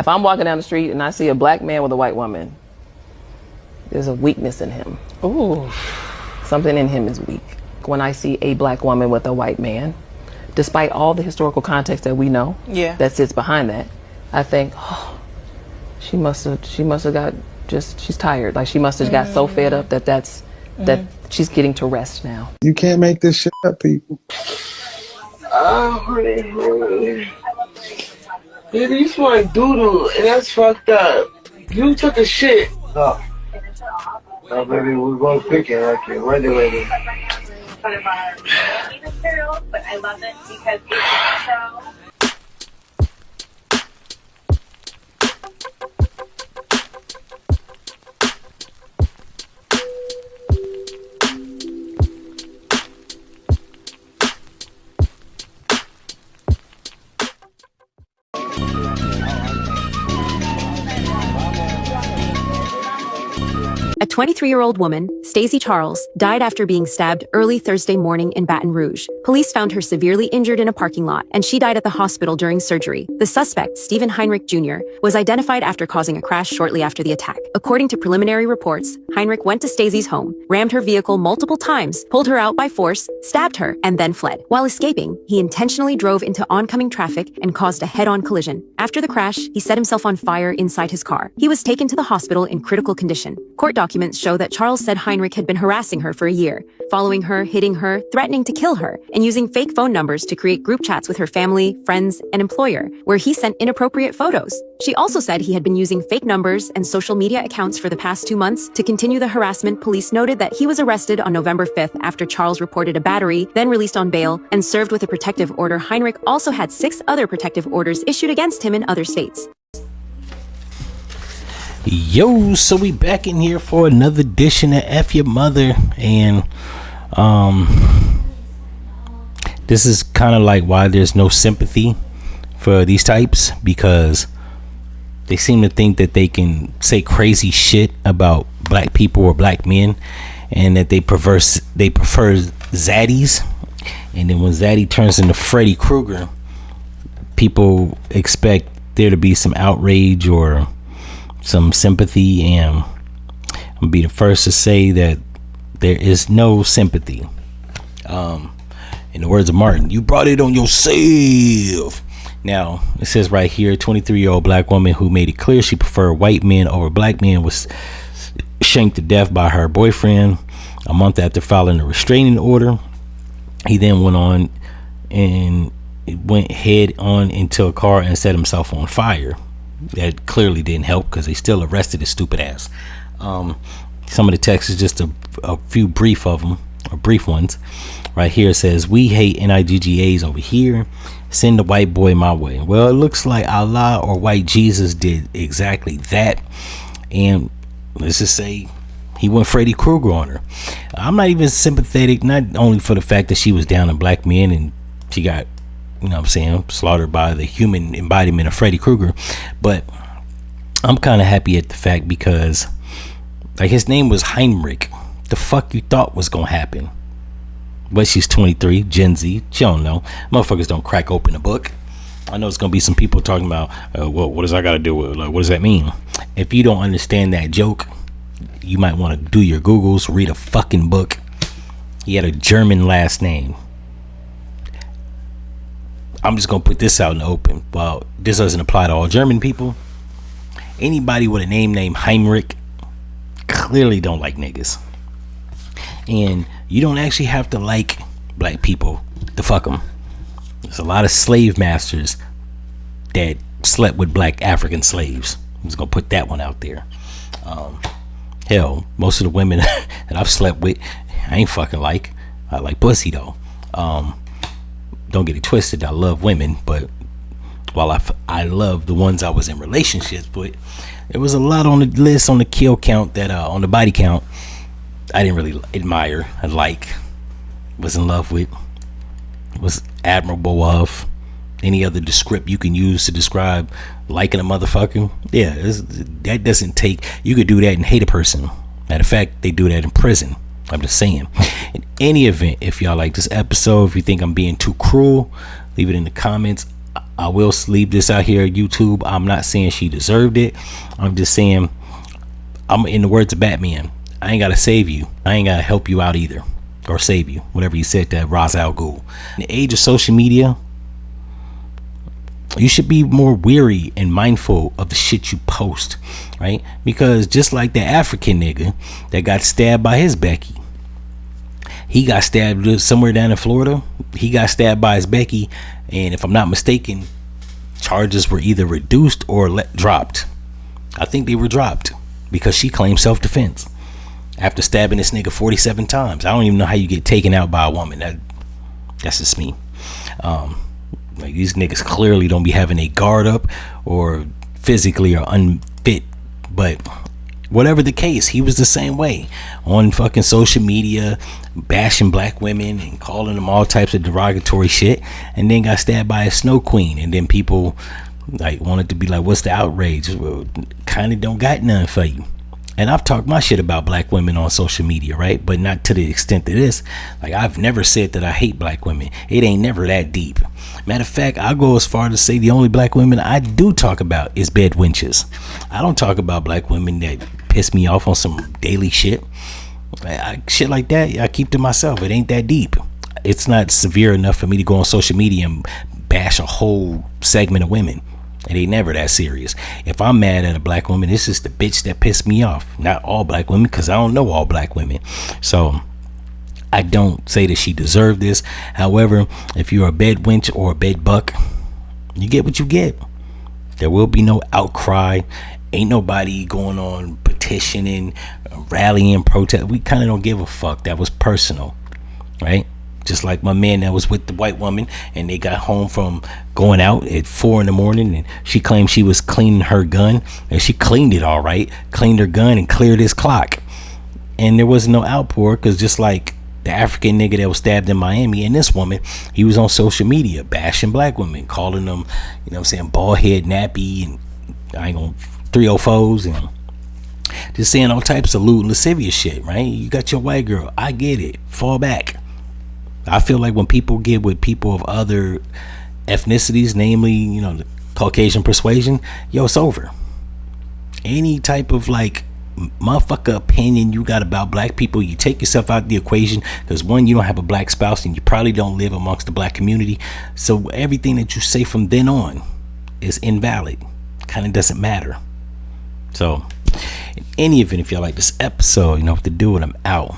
If I'm walking down the street and I see a black man with a white woman, there's a weakness in him. Ooh. Something in him is weak. When I see a black woman with a white man, despite all the historical context that we know that sits behind that, I think, oh, she must have got she's tired. Like she must have got so fed up that she's getting to rest now. You can't make this shit up, people. Oh, honey. Baby, you smell doodle, and that's fucked up. You took a shit. No. No, baby, we're going to pick it like you're regulated. But I love it because it's so... A 23-year-old woman, Stacey Charles, died after being stabbed early Thursday morning in Baton Rouge. Police found her severely injured in a parking lot, and she died at the hospital during surgery. The suspect, Stephen Heinrich Jr., was identified after causing a crash shortly after the attack. According to preliminary reports, Heinrich went to Stacey's home, rammed her vehicle multiple times, pulled her out by force, stabbed her, and then fled. While escaping, he intentionally drove into oncoming traffic and caused a head-on collision. After the crash, he set himself on fire inside his car. He was taken to the hospital in critical condition. Court documents show that Charles said Heinrich had been harassing her for a year, following her, hitting her, threatening to kill her, and using fake phone numbers to create group chats with her family, friends, and employer, where he sent inappropriate photos. She also said he had been using fake numbers and social media accounts for the past 2 months to continue the harassment. Police noted that he was arrested on November 5th after Charles reported a battery, then released on bail, and served with a protective order. Heinrich also had 6 other protective orders issued against him in other states. Yo, so we back in here for another edition of F-ya-Motha, and this is kind of like why there's no sympathy for these types, because they seem to think that they can say crazy shit about black people or black men, and that they prefer zaddies, and then when Zaddy turns into Freddy Krueger, people expect there to be some outrage or some sympathy, and I'll be the first to say that there is no sympathy. In the words of Martin, you brought it on yourself. Now, it says right here, 23-year-old black woman who made it clear she preferred white men over black men was shanked to death by her boyfriend a month after filing a restraining order. He then went head on into a car and set himself on fire. That clearly didn't help, because they still arrested his stupid ass. Some of the text is just a few brief ones. Right here it says, we hate NIGGAs over here. Send the white boy my way. Well, it looks like Allah or white Jesus did exactly that. And let's just say he went Freddy Krueger on her. I'm not even sympathetic, not only for the fact that she was down in black men and she got, you know what I'm saying, slaughtered by the human embodiment of Freddy Krueger, but I'm kind of happy at the fact because, like, his name was Heinrich. The fuck you thought was gonna happen? But she's 23, Gen Z. She don't know. Motherfuckers don't crack open a book. I know it's gonna be some people talking about, what does I gotta do with it? Like, what does that mean? If you don't understand that joke, you might want to do your Googles, read a fucking book. He had a German last name. I'm just gonna put this out in the open. Well, this doesn't apply to all German people. Anybody with a name named Heinrich clearly don't like niggas, and you don't actually have to like black people to fuck them. There's a lot of slave masters that slept with black African slaves. I'm just gonna put that one out there. Hell, most of the women that I've slept with, I ain't fucking like. I like pussy though. Don't get it twisted, I love women, but while I love the ones I was in relationships with, there was a lot on the list, on the kill count, that on the body count, I didn't really admire, was in love with, was admirable of. Any other descript you can use to describe liking a motherfucker, yeah, that doesn't take, you could do that and hate a person. Matter of fact, they do that in prison. I'm just saying. In any event, if y'all like this episode, if you think I'm being too cruel, leave it in the comments. I will leave this out here on YouTube. I'm not saying she deserved it. I'm just saying, I'm in the words of Batman, I ain't gotta save you. I ain't gotta help you out either, or save you, whatever he said to Ra's al Ghul. In the age of social media, you should be more weary and mindful of the shit you post, right? Because just like the African nigga that got stabbed by his Becky, he got stabbed somewhere down in Florida. He got stabbed by his Becky, and if I'm not mistaken, charges were either reduced or dropped. I think they were dropped because she claimed self-defense after stabbing this nigga 47 times. I don't even know how you get taken out by a woman. That's just me. Like, these niggas clearly don't be having a guard up, or physically are unfit. But whatever the case, he was the same way on fucking social media, bashing black women and calling them all types of derogatory shit, and then got stabbed by a snow queen. And then people like wanted to be like, what's the outrage? Well, kind of don't got none for you. And I've talked my shit about black women on social media, right? But not to the extent of this. Like, I've never said that I hate black women. It ain't never that deep. Matter of fact, I go as far to say the only black women I do talk about is bed wenches. I don't talk about black women that piss me off on some daily shit. Shit like that, I keep to myself. It ain't that deep. It's not severe enough for me to go on social media and bash a whole segment of women. It ain't never that serious. If I'm mad at a black woman, it's just the bitch that pissed me off. Not all black women, because I don't know all black women. So I don't say that she deserved this. However, if you're a bed wench or a bed buck, you get what you get. There will be no outcry. Ain't nobody going on petitioning, rallying, protest. We kind of don't give a fuck. That was personal, right? Just like my man that was with the white woman, and they got home from going out at 4 a.m, and she claimed she was cleaning her gun, and she cleaned it all right, cleaned her gun and cleared his clock, and there was no outpour, because just like the African nigga that was stabbed in Miami and this woman, he was on social media bashing black women, calling them, you know what I'm saying, bald head, nappy, and I ain't gonna 304s, and just saying all types of lewd and lascivious shit, right? You got your white girl, I get it, fall back. I feel like when people get with people of other ethnicities, namely, you know, the Caucasian persuasion, yo, it's over. Any type of like motherfucker opinion you got about black people, you take yourself out of the equation, because one, you don't have a black spouse, and you probably don't live amongst the black community. So everything that you say from then on is invalid. Kind of doesn't matter. So in any event, if y'all like this episode, you know what to do, and I'm out.